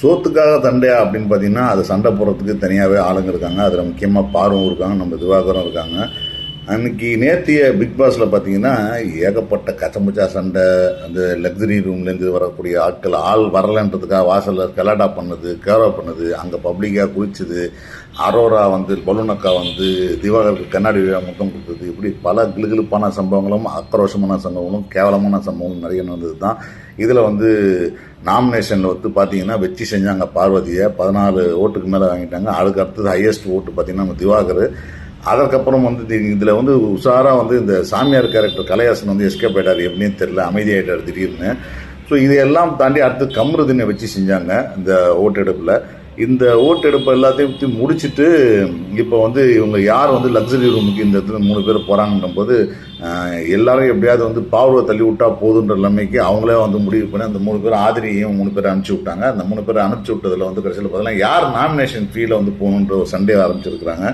சோத்துக்காக சண்டையா அப்படின்னு பார்த்தீங்கன்னா அது சண்டை போடுறதுக்கு தனியாகவே ஆளுங்க இருக்காங்க. அதில் முக்கியமாக பார்வம் இருக்காங்க, நம்ம திவாகரும் இருக்காங்க. அன்றைக்கி நேத்திய பிக் பாஸில் பார்த்தீங்கன்னா ஏகப்பட்ட கச்சமுச்சா சண்டை, அந்த லக்ஸரி ரூம்லேருந்து வரக்கூடிய ஆள் வரலன்றதுக்காக வாசலில் கலாட்டா பண்ணது, கேரா பண்ணது, அங்கே பப்ளிக்காக குளிச்சுது, அரோரா வந்து பலூனக்கா வந்து திவாகருக்கு கண்ணாடி முத்தம் கொடுத்தது, இப்படி பல கிளுகிழுப்பான சம்பவங்களும் ஆக்ரோஷமான சம்பவங்களும் கேவலமான சம்பவங்களும் நிறைய நடந்தது தான். இதில் வந்து நாமினேஷனில் வந்து பார்த்தீங்கன்னா வெற்றி செஞ்சாங்க பார்வதியை. 14 ஓட்டுக்கு மேலே வாங்கிட்டாங்க. அதுக்கு அடுத்தது ஹையஸ்ட் ஓட்டு பார்த்தீங்கன்னா நம்ம திவாகர். அதற்கப்புறம் வந்து இதில் வந்து உஷாராக வந்து இந்த சாமியார் கேரக்டர் கலையாசன் வந்து எஸ்கேப் ஆகிட்டார், எப்படின்னு தெரில, அமைதியாகிட்டார் திடீர்னு. ஸோ இதையெல்லாம் தாண்டி அடுத்து கம்ருதினை வச்சு செஞ்சாங்க இந்த ஓட்டெடுப்பில். இந்த ஓட்டெடுப்பு எல்லாத்தையும் பற்றி முடிச்சுட்டு இப்போ வந்து இவங்க யார் வந்து லக்ஸரி ரூமுக்கு இந்த இடத்துல 3 பேர் போகிறாங்கன்ற போது எல்லாரும் எப்படியாவது வந்து பாவரை தள்ளி விட்டா போதுன்ற நிலைமைக்கு அவங்களே வந்து முடிவு பண்ணி அந்த 3 பேர் ஆதிரியையும் 3 பேர் அனுப்பிச்சி விட்டாங்க. அந்த 3 பேர் அனுப்பிச்சி விட்டதில் வந்து கடைசியில் பார்த்தீங்கன்னா யார் நாமினேஷன் ஃபீல வந்து போகணுன்ற ஒரு சண்டே ஆரம்பிச்சிருக்கிறாங்க.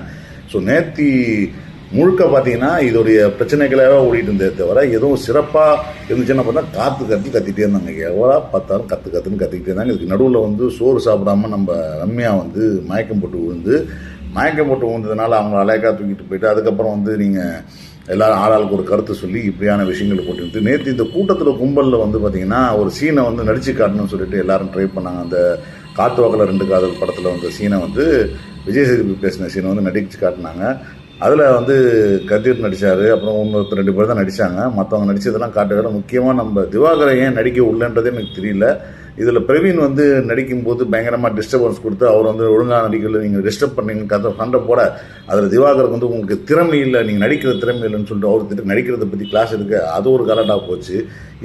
ஸோ நேற்று முழுக்க பார்த்தீங்கன்னா இதோடைய பிரச்சனைகளாக ஓடிட்டு இருந்தே தவிர எதுவும் சிறப்பாக இருந்துச்சுன்னா பார்த்தா கத்திட்டே இருந்தாங்க. எவ்வளோ பார்த்தாலும் கற்றுன்னு கத்திக்கிட்டே இருந்தாங்க. இதுக்கு நடுவில் வந்து சோறு சாப்பிடாமல் நம்ம ரம்யா வந்து மயக்கம் போட்டு விழுந்ததுனால அவங்க அலைக்கா தூக்கிட்டு போயிட்டு அதுக்கப்புறம் வந்து நீங்கள் எல்லோரும் ஆளாளுக்கு ஒரு கருத்து சொல்லி இப்படியான விஷயங்கள் போட்டு நேற்று இந்த கூட்டத்தில் கும்பலில் வந்து பார்த்திங்கன்னா ஒரு சீனை வந்து நடிச்சு காட்டணும்னு சொல்லிட்டு எல்லாரும் ட்ரை பண்ணாங்க. அந்த காத்து வாக்கில் 2 காதல் படத்தில் வந்து சீனை வந்து விஜய் சேதுபதி பேசின சீனை வந்து நடிச்சு காட்டினாங்க. அதில் வந்து கதிர் நடித்தார், அப்புறம் 1-2 பேர் தான் நடித்தாங்க. மற்றவங்க நடித்ததெல்லாம் காட்ட முக்கியமாக நம்ம திவாகரை ஏன் நடிக்க உள்ளன்றதே எனக்கு தெரியல. இதில் பிரவீன் வந்து நடிக்கும்போது பயங்கரமாக டிஸ்டர்பன்ஸ் கொடுத்து அவர் வந்து ஒழுங்காக நடிக்கல, நீங்கள் டிஸ்டர்ப் பண்ணீங்க சண்டை போட, அதில் திவாகருக்கு வந்து உங்களுக்கு திறமை இல்லை, நீங்கள் நடிக்கிற திறமை இல்லைன்னு சொல்லிட்டு அவர் நடிக்கிறத பற்றி கிளாஸ் எடுக்க அது ஒரு கலாட்டாக போச்சு.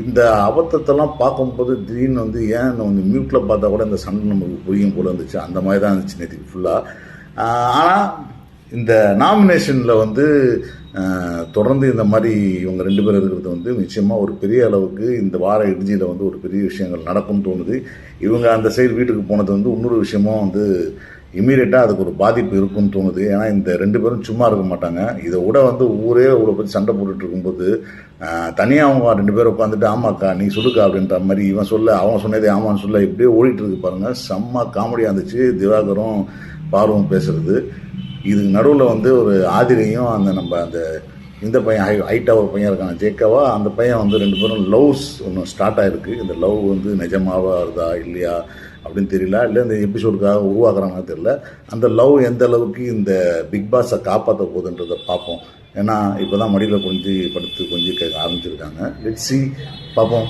இந்த அபத்தத்தெல்லாம் பார்க்கும்போது திடீர்னு வந்து ஏன் வந்து மியூட்டில் பார்த்தா கூட இந்த சண்டை நமக்கு புரியும் போல இருந்துச்சு. அந்த மாதிரி தான் இருந்துச்சு நேற்றுக்கு ஃபுல்லாக. ஆனால் இந்த நாமினேஷனில் வந்து தொடர்ந்து இந்த மாதிரி இவங்க 2 பேர் இருக்கிறது வந்து நிச்சயமாக ஒரு பெரிய அளவுக்கு இந்த வார இறுதியில் வந்து ஒரு பெரிய விஷயங்கள் நடக்கும்னு தோணுது. இவங்க அந்த சைடு வீட்டுக்கு போனது வந்து இன்னொரு விஷயமும் வந்து இம்மீடியட்டாக அதுக்கு ஒரு பாதிப்பு இருக்குன்னு தோணுது. ஏன்னா இந்த 2 பேரும் சும்மா இருக்க மாட்டாங்க. இதை விட வந்து ஊரே அவரை பற்றி சண்டை போட்டுட்டு இருக்கும்போது தனியாக அவங்க 2 பேர் உட்காந்துட்டு ஆமாக்கா நீ சொல்லுக்கா அப்படின்ற மாதிரி இவன் சொல்ல அவன் சொன்னதே ஆமான்னு சொல்ல இப்படியே ஓடிட்டு இருக்கு பாருங்கள். செம்ம காமெடியாக இருந்துச்சு திவாகரும் பார்வம் பேசுகிறது. இதுக்கு நடுவில் வந்து ஒரு ஆதிரையும் அந்த இந்த பையன் ஹைட்டாக ஒரு பையன் இருக்காங்க ஜேக்காவா, அந்த பையன் வந்து 2 பேரும் லவ்ஸ் ஒன்று ஸ்டார்ட் ஆகிருக்கு. இந்த லவ் வந்து நிஜமாவா வருதா இல்லையா அப்படின்னு தெரியல, இல்லை இந்த எபிசோடுக்காக உருவாக்குறாங்கன்னு தெரியல. அந்த லவ் எந்த அளவுக்கு இந்த பிக் பாஸை காப்பாற்ற போகுதுன்றதை பார்ப்போம். ஏன்னா இப்போ தான் மடியில் கொஞ்சம் படுத்து கொஞ்சம் கேட்க ஆரம்பிச்சிருக்காங்க. லெட்ஸ் சி, பார்ப்போம்.